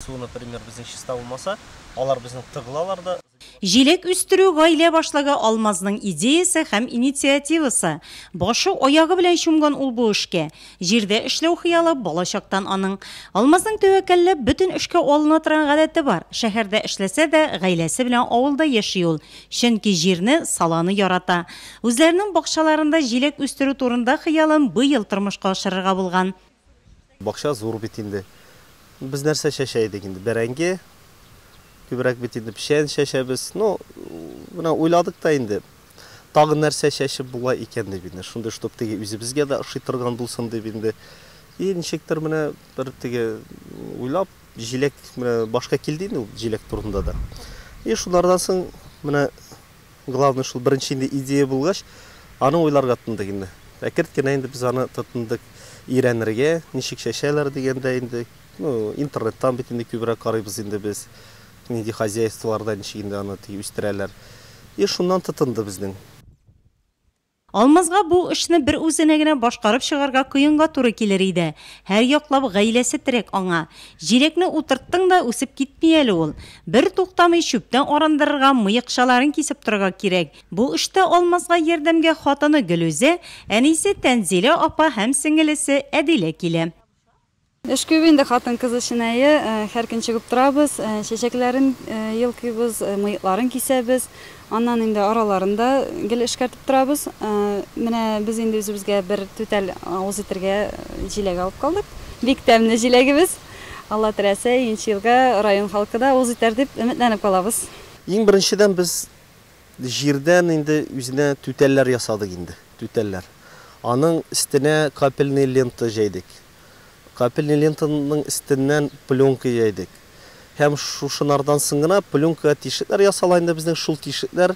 су, например, біздің шиста болмаса, алар біздің тығылалар да. Жилек үстіру ғайле башлага Алмазның идеясы һәм инициативасы. Башы оягы белән шумган ул бу эшкә. Җирдә эшләү хыялы балачактан аның. Алмазның тәвәккәлле бөтен эшкә алына торган гадәте бар. Шәһәрдә эшләсә дә, гаиләсе белән авылда яши ул. Чөнки җирне, саланы ярата. Үзләренең бакчаларында җилек үстерү турында хыялын быел тормышка ашырырга булган. Бакча зур бит инде. Без нәрсә чәчәйдек инде? Бәрәңге күбрәк бит инде пешән чәчәбез. Ну, менә уйладык та инде. Тагы нәрсә чәчеп була икән дип инде. Шундый штук теге үзебезгә дә ошый торган булсын дип инде. И ничектер менә бер теге уйлап җилек менә башка килде инде ул җилек турында да. И шулардан соң менә главный шул беренче инде идея булгач, аны уйларга тотындык инде. Әкерт кенә инде без аны тотындык өйрәнергә, ничек чәчәләр дигәндә инде. Ну, интернеттан бит инде күбрәк карыйбыз инде без. Нинди хозяйстволарда ничек инде аны үстерәләр. И шуннан тотынды безнең. Алмазга бу эшне бер үзенә генә башкарып чыгарга кыенга туры килер иде. Һәр яклап гаиләсе терәк аңа. Җилекне утырттың да үсеп китми әле ул. Бер туктамый чүптән арандырырга, мыекчаларын кисеп торырга кирәк. Бу эштә Алмазга ярдәмгә хатыны Гөлүзә, әнисе Тәнзилә апа һәм сеңелесе Әдилә килә. Эш күп инде хатын-кыз эшенә, һәр көн чыгып торабыз, чәчәкләрен йылкыйбыз, мыекларын кисәбез. Аннан инде араларында гел эшкәртеп торабыз. Менә без инде үзебезгә бер түтәл авыз итәргә җиләк алып калдык. Бик тәмле җиләгебез. Алла теләсә, инши елга район халкы да авыз итәр дип өметләнеп калабыз. Иң беренчедән без җирдән инде үзенә түтәлләр ясадык инде, түтәлләр. Аның өстенә капельный лента җәйдек. Капельный лентаның өстеннән пленка җәйдек. Һәм шушынардан соң гына пленка тишекләр ясала инде безнең шул тишекләр,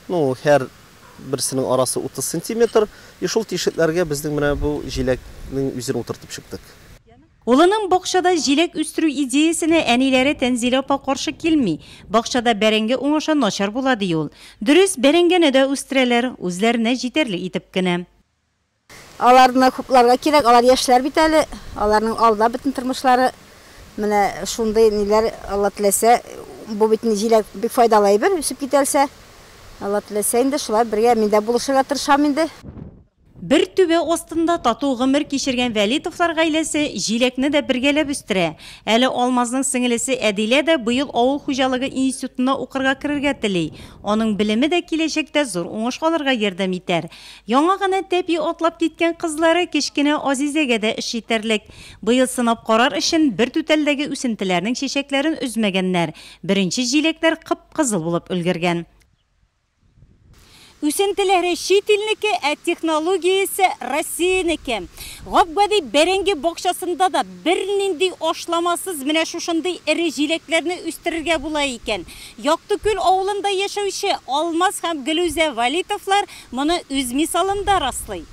ну, һәр берсенең арасы 30 см, и шул тишекләргә безнең менә бу җиләкнең үзен утыртып чыктык. Улының бакчада җиләк үстерү идеясенә әниләре Тәнзилә апа каршы килми. Бакчада бәрәңге уңышы начар була ди ул. Дөрес, бәрәңгене дә үстерәләр, үзләренә җитәрлек итеп кенә. Аларны хупларга кирәк, алар яшьләр бит әле, аларның алда бөтен тормышлары. Менә шундый ниләр, Алла теләсә, бу бит җиләк бик файдалы әйбер, үсеп китәлсә. Алла теләсә инде шулай бергә мин дә булышырга тырышам инде. Бер түбә астында тату гомер кичергән Вәлитовлар гаиләсе җиләкне дә бергәләп үстерә. Әле Алмазның сеңелесе Әдилә дә быел авыл хуҗалыгы институтына укырга керергә тели. Аның белеме дә киләчәктә зур уңыш алырга ярдәм итәр. Яңа гына тәпи атлап киткән кызлары кечкенә Азизәгә дә эш итәрлек. Быел сынап карар өчен бер түтәлдәге үсентеләрнең чәчәкләрен үзмәгәннәр. Беренче җиләкләр кып-кызыл булып өлгергән. Үсентеләре чит илнеке, технологиясе Россиянеке. Габгади бәрәңге бакчасында да бер нинди ашламасыз менә шушындый ире җиләкләрне үстерергә була икән. Яктыкүл авылында яшәүче Алмаз һәм Гөлүзә Валитовлар моны үз мисалында раслый.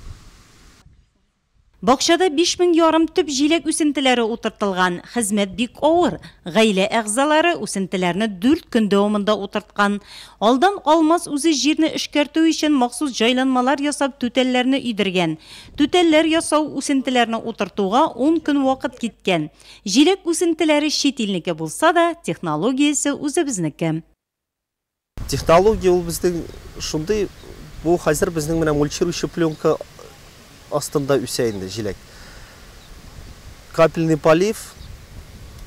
Бакчада 5000 ярым төп җиләк үсентеләре утыртылган. Хезмәт бик авыр. Гаилә әгъзалары үсентеләрне 4 көн дәвамында утырткан. Алдан Алмаз үзе җирне эшкәртү өчен махсус җайланмалар ясап түтәлләрне өйдергән. Түтәлләр ясау үсентеләрне утыртуга 10 көн вакыт киткән. Җиләк үсентеләре чит илнеке булса да, технологиясе үзебезнеке. Технология ул безнең шундый, бу хәзер безнең менә мульчирующий пленка астында үсә инде җиләк. Капельный полив,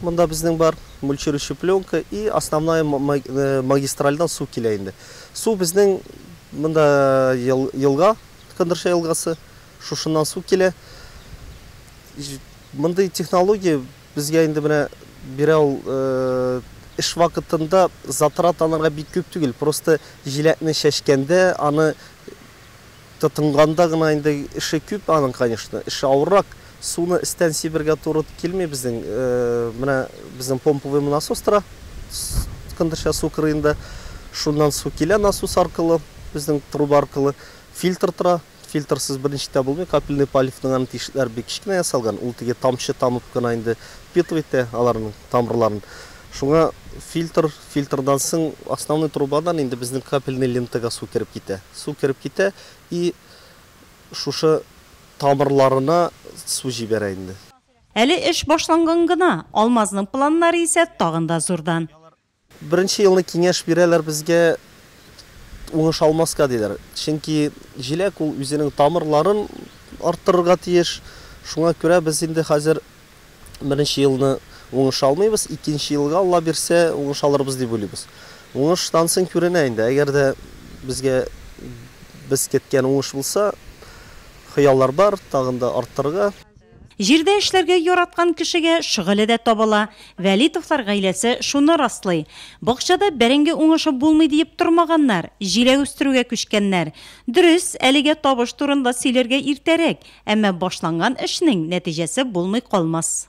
монда безнең бар, мульчирующий пленка и основная магистральдан су килә инде. Су безнең монда елга, Кындырша елгасы, шушыннан су килә. Мондай технология безгә инде менә берәү эш вакытында затрат аларга бик күп түгел. Просто җиләкне чәчкәндә аны тотынганда гына инде эше күп аның, конечно, эше авыррак. Суны истән сибергә туры килми безнең, менә безнең помповый насос тора, Кындырша су кырыенда, шуннан су килә насос аркылы, безнең труба аркылы, фильтр тора, фильтрсыз беренчедә булмый, капельный поливның аны тишекләр бик кичкенә ясалган, ул теге тамчы тамып кына инде питывает аларның тамырларын. Шуңа фильтрдан соң основной трубадан инде безнең капельный лентага су кереп китә. Су кереп китә и шушы тамырларына су җибәрә инде. Әле эш башланган гына, Алмазның планнары исә тагын да зурдан. Беренче елны киңәш бирәләр безгә уңыш алмаска диләр. Чөнки җиләк ул үзенең тамырларын арттырырга тиеш. Шуңа күрә без инде хәзер беренче елны уңыш алмыйбыз, икенче елга Алла бирсә уңыш алырбыз дип уйлыйбыз. Уңыштан соң күренә инде. Әгәр дә безгә без кеткән уңыш булса, хыяллар бар, тагын да арттырырга. Җирдә эшләргә яраткан кешегә шөгыле дә табыла. Вәлитовлар гаиләсе шуны раслый. Бакчада бәрәңге уңышы булмый дип тормаганнар, җиләк үстерүгә күчкәннәр. Дөрес, әлегә табыш турында сөйләргә иртәрәк, әмма башланган эшнең нәтиҗәсе булмый калмас.